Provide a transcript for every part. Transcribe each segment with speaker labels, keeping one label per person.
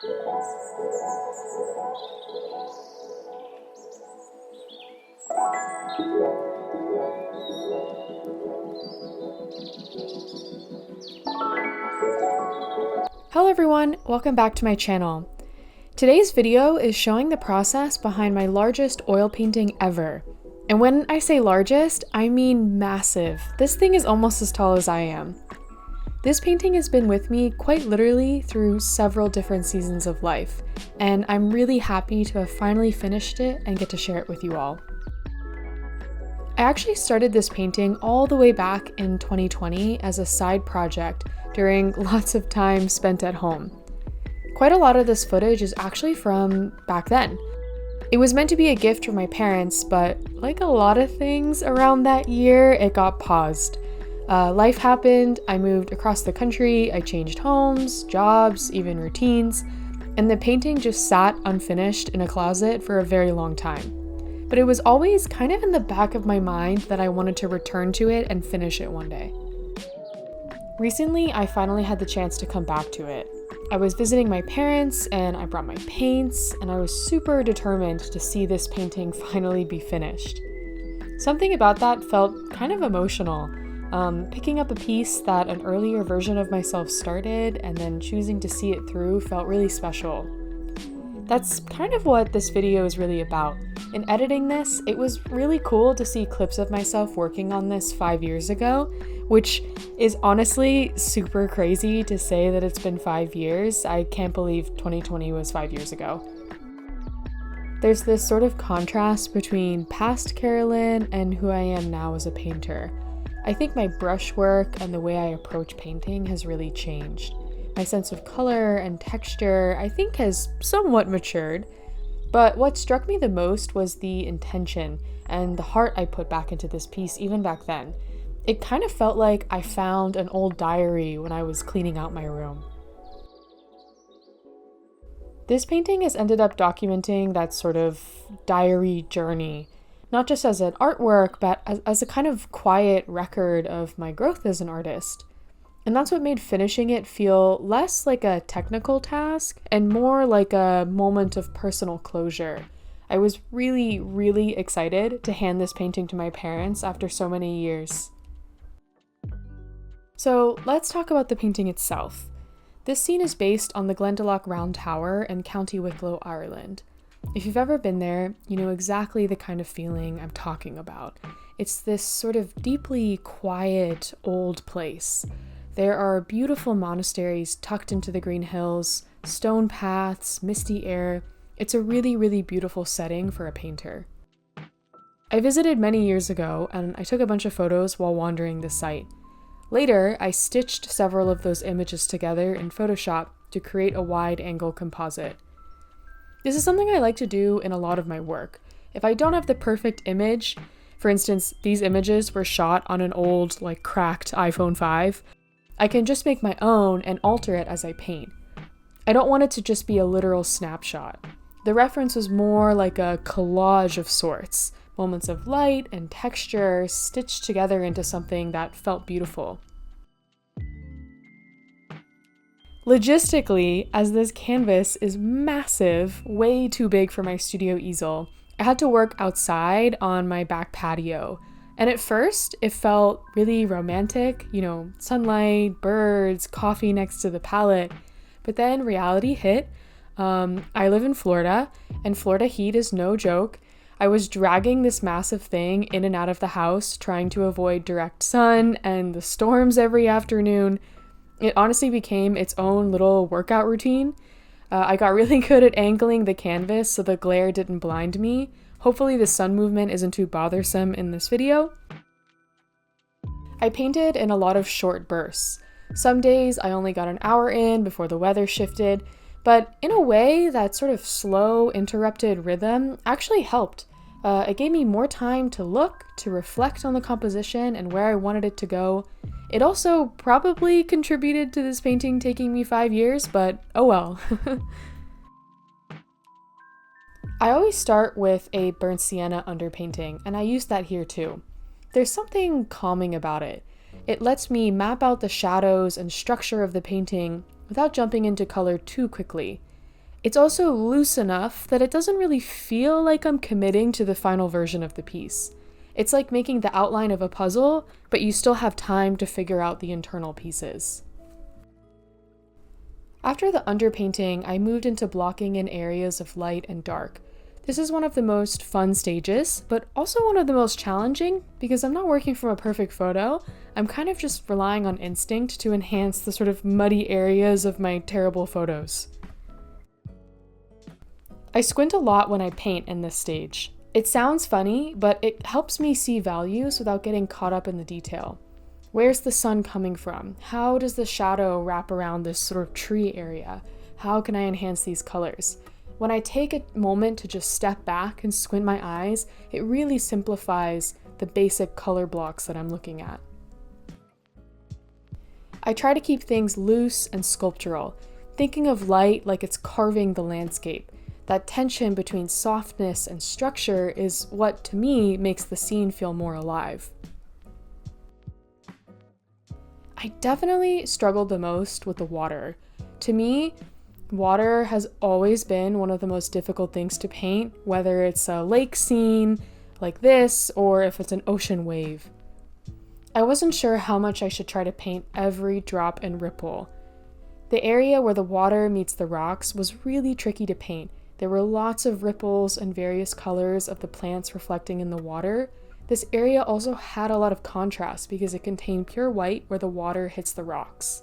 Speaker 1: Hello everyone, welcome back to my channel. Today's video is showing the process behind my largest oil painting ever. And when I say largest, I mean massive. This thing is almost as tall as I am. This painting has been with me quite literally through several different seasons of life, and I'm really happy to have finally finished it and get to share it with you all. I actually started this painting all the way back in 2020 as a side project during lots of time spent at home. Quite a lot of this footage is actually from back then. It was meant to be a gift from my parents, but like a lot of things around that year, it got paused. Life happened, I moved across the country, I changed homes, jobs, even routines, and the painting just sat unfinished in a closet for a very long time. But it was always kind of in the back of my mind that I wanted to return to it and finish it one day. Recently, I finally had the chance to come back to it. I was visiting my parents and I brought my paints, and I was super determined to see this painting finally be finished. Something about that felt kind of emotional. Picking up a piece that an earlier version of myself started and then choosing to see it through felt really special. That's kind of what this video is really about. In editing this, it was really cool to see clips of myself working on this 5 years ago, which is honestly super crazy to say that it's been 5 years. I can't believe 2020 was 5 years ago. There's this sort of contrast between past Carolyn and who I am now as a painter. I think my brushwork and the way I approach painting has really changed. My sense of color and texture, I think, has somewhat matured. But what struck me the most was the intention and the heart I put back into this piece even back then. It kind of felt like I found an old diary when I was cleaning out my room. This painting has ended up documenting that sort of diary journey, not just as an artwork, but as a kind of quiet record of my growth as an artist. And that's what made finishing it feel less like a technical task and more like a moment of personal closure. I was really, really excited to hand this painting to my parents after so many years. So let's talk about the painting itself. This scene is based on the Glendalough Round Tower in County Wicklow, Ireland. If you've ever been there, you know exactly the kind of feeling I'm talking about. It's this sort of deeply quiet, old place. There are beautiful monasteries tucked into the green hills, stone paths, misty air. It's a really, really beautiful setting for a painter. I visited many years ago, and I took a bunch of photos while wandering the site. Later, I stitched several of those images together in Photoshop to create a wide-angle composite. This is something I like to do in a lot of my work. If I don't have the perfect image, for instance, these images were shot on an old, cracked iPhone 5, I can just make my own and alter it as I paint. I don't want it to just be a literal snapshot. The reference was more like a collage of sorts, moments of light and texture stitched together into something that felt beautiful. Logistically, as this canvas is massive, way too big for my studio easel, I had to work outside on my back patio. And at first, it felt really romantic, sunlight, birds, coffee next to the palette. But then reality hit. I live in Florida, and Florida heat is no joke. I was dragging this massive thing in and out of the house, trying to avoid direct sun and the storms every afternoon. It honestly became its own little workout routine. I got really good at angling the canvas so the glare didn't blind me. Hopefully the sun movement isn't too bothersome in this video. I painted in a lot of short bursts. Some days I only got an hour in before the weather shifted, but in a way that sort of slow, interrupted rhythm actually helped. It gave me more time to look, to reflect on the composition and where I wanted it to go. It also probably contributed to this painting taking me 5 years, but oh well. I always start with a burnt sienna underpainting, and I use that here too. There's something calming about it. It lets me map out the shadows and structure of the painting without jumping into color too quickly. It's also loose enough that it doesn't really feel like I'm committing to the final version of the piece. It's like making the outline of a puzzle, but you still have time to figure out the internal pieces. After the underpainting, I moved into blocking in areas of light and dark. This is one of the most fun stages, but also one of the most challenging because I'm not working from a perfect photo. I'm kind of just relying on instinct to enhance the sort of muddy areas of my terrible photos. I squint a lot when I paint in this stage. It sounds funny, but it helps me see values without getting caught up in the detail. Where's the sun coming from? How does the shadow wrap around this sort of tree area? How can I enhance these colors? When I take a moment to just step back and squint my eyes, it really simplifies the basic color blocks that I'm looking at. I try to keep things loose and sculptural, thinking of light like it's carving the landscape. That tension between softness and structure is what, to me, makes the scene feel more alive. I definitely struggled the most with the water. To me, water has always been one of the most difficult things to paint, whether it's a lake scene like this or if it's an ocean wave. I wasn't sure how much I should try to paint every drop and ripple. The area where the water meets the rocks was really tricky to paint. There were lots of ripples and various colors of the plants reflecting in the water. This area also had a lot of contrast because it contained pure white where the water hits the rocks.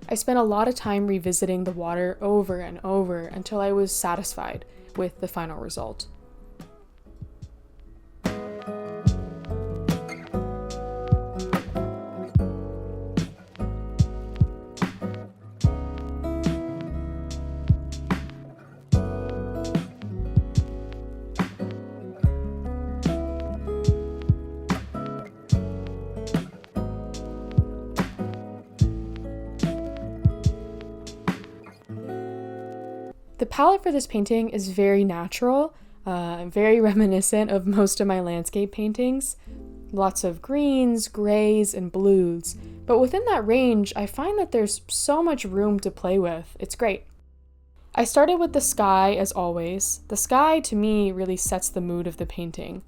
Speaker 1: I spent a lot of time revisiting the water over and over until I was satisfied with the final result. The palette for this painting is very natural, very reminiscent of most of my landscape paintings. Lots of greens, grays, and blues. But within that range, I find that there's so much room to play with. It's great. I started with the sky as always. The sky, to me, really sets the mood of the painting.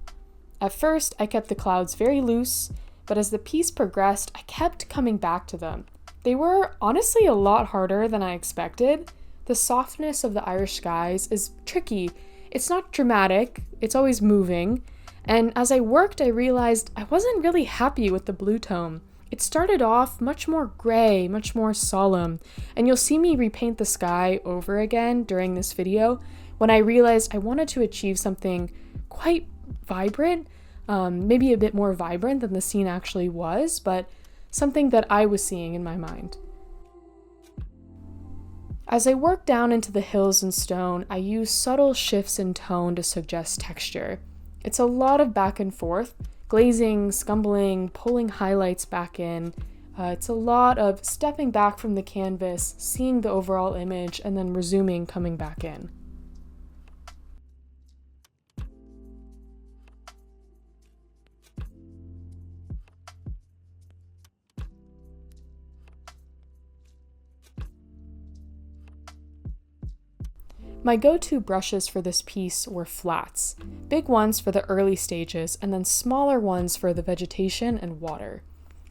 Speaker 1: At first, I kept the clouds very loose, but as the piece progressed, I kept coming back to them. They were honestly a lot harder than I expected. The softness of the Irish skies is tricky. It's not dramatic, it's always moving. And as I worked, I realized I wasn't really happy with the blue tone. It started off much more gray, much more solemn. And you'll see me repaint the sky over again during this video when I realized I wanted to achieve something quite vibrant, maybe a bit more vibrant than the scene actually was, but something that I was seeing in my mind. As I work down into the hills and stone, I use subtle shifts in tone to suggest texture. It's a lot of back and forth, glazing, scumbling, pulling highlights back in. It's a lot of stepping back from the canvas, seeing the overall image, and then resuming, coming back in. My go-to brushes for this piece were flats, big ones for the early stages and then smaller ones for the vegetation and water.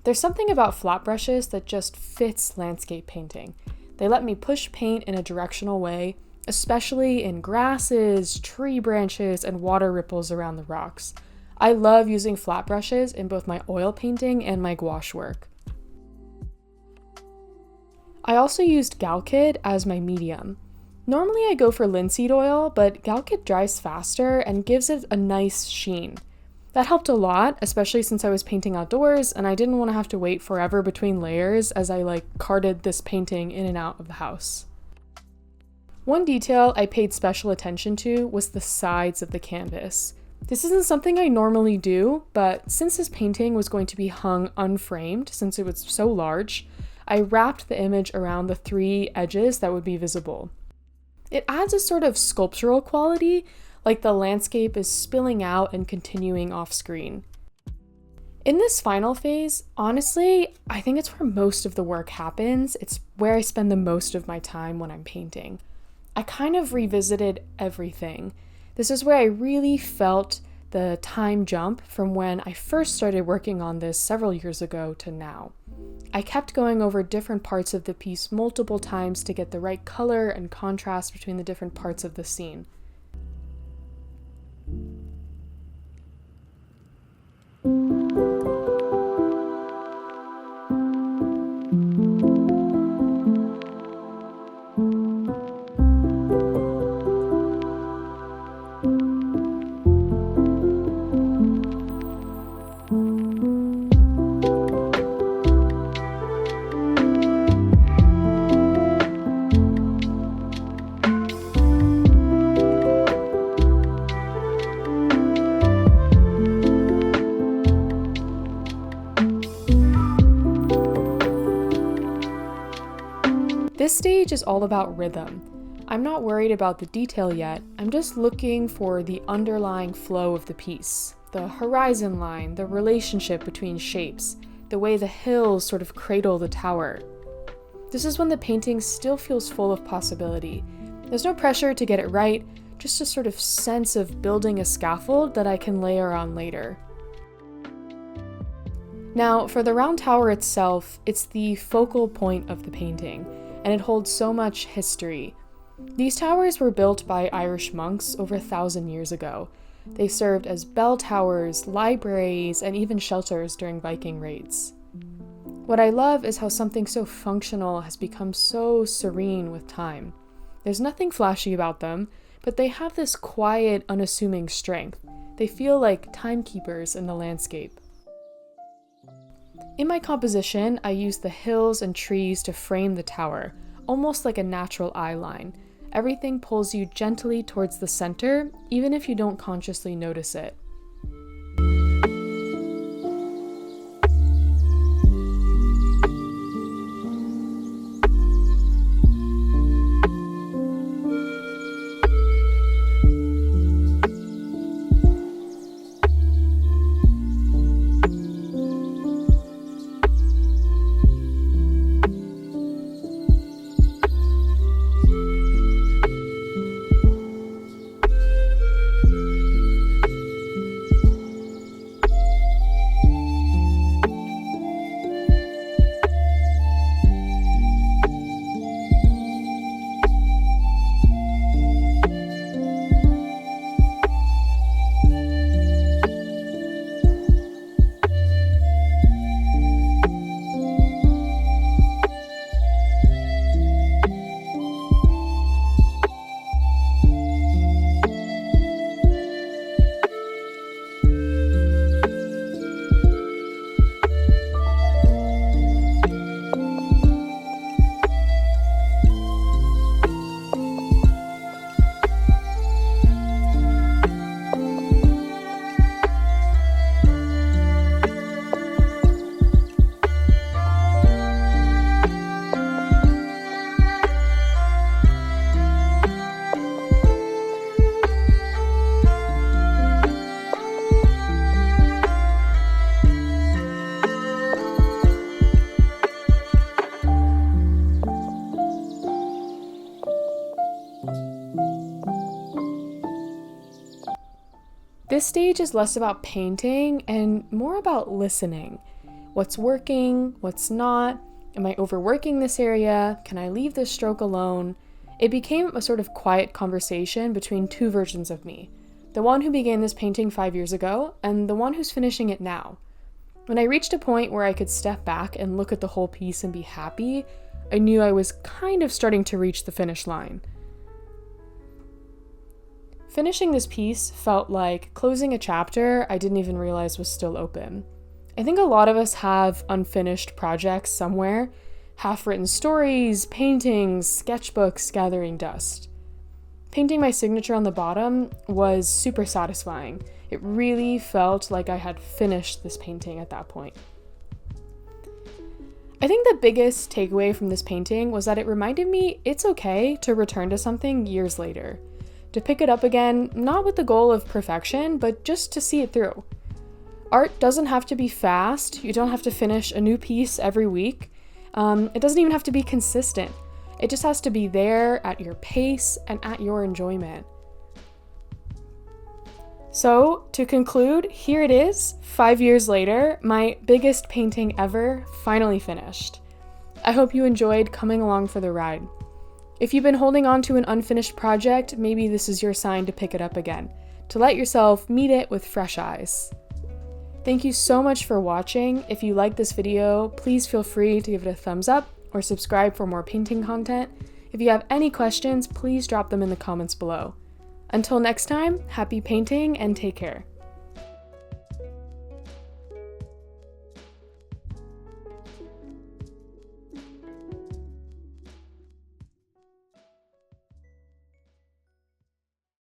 Speaker 1: There's something about flat brushes that just fits landscape painting. They let me push paint in a directional way, especially in grasses, tree branches, and water ripples around the rocks. I love using flat brushes in both my oil painting and my gouache work. I also used Galkyd as my medium. Normally I go for linseed oil, but Galkyd dries faster and gives it a nice sheen. That helped a lot, especially since I was painting outdoors and I didn't want to have to wait forever between layers as I carted this painting in and out of the house. One detail I paid special attention to was the sides of the canvas. This isn't something I normally do, but since this painting was going to be hung unframed since it was so large, I wrapped the image around the 3 edges that would be visible. It adds a sort of sculptural quality, like the landscape is spilling out and continuing off screen. In this final phase, honestly, I think it's where most of the work happens. It's where I spend the most of my time when I'm painting. I kind of revisited everything. This is where I really felt the time jump from when I first started working on this several years ago to now. I kept going over different parts of the piece multiple times to get the right color and contrast between the different parts of the scene. This stage is all about rhythm. I'm not worried about the detail yet, I'm just looking for the underlying flow of the piece. The horizon line, the relationship between shapes, the way the hills sort of cradle the tower. This is when the painting still feels full of possibility. There's no pressure to get it right, just a sort of sense of building a scaffold that I can layer on later. Now, for the round tower itself, it's the focal point of the painting, and it holds so much history. These towers were built by Irish monks over 1,000 years ago. They served as bell towers, libraries, and even shelters during Viking raids. What I love is how something so functional has become so serene with time. There's nothing flashy about them, but they have this quiet, unassuming strength. They feel like timekeepers in the landscape. In my composition, I use the hills and trees to frame the tower, almost like a natural eye line. Everything pulls you gently towards the center, even if you don't consciously notice it. This stage is less about painting and more about listening. What's working? What's not? Am I overworking this area? Can I leave this stroke alone? It became a sort of quiet conversation between two versions of me. The one who began this painting 5 years ago, and the one who's finishing it now. When I reached a point where I could step back and look at the whole piece and be happy, I knew I was kind of starting to reach the finish line. Finishing this piece felt like closing a chapter I didn't even realize was still open. I think a lot of us have unfinished projects somewhere, half-written stories, paintings, sketchbooks gathering dust. Painting my signature on the bottom was super satisfying. It really felt like I had finished this painting at that point. I think the biggest takeaway from this painting was that it reminded me it's okay to return to something years later. To pick it up again, not with the goal of perfection, but just to see it through. Art doesn't have to be fast. You don't have to finish a new piece every week. It doesn't even have to be consistent. It just has to be there at your pace and at your enjoyment. So, to conclude, here it is, 5 years later, my biggest painting ever, finally finished. I hope you enjoyed coming along for the ride. If you've been holding on to an unfinished project, maybe this is your sign to pick it up again, to let yourself meet it with fresh eyes. Thank you so much for watching. If you like this video, please feel free to give it a thumbs up or subscribe for more painting content. If you have any questions, please drop them in the comments below. Until next time, happy painting and take care.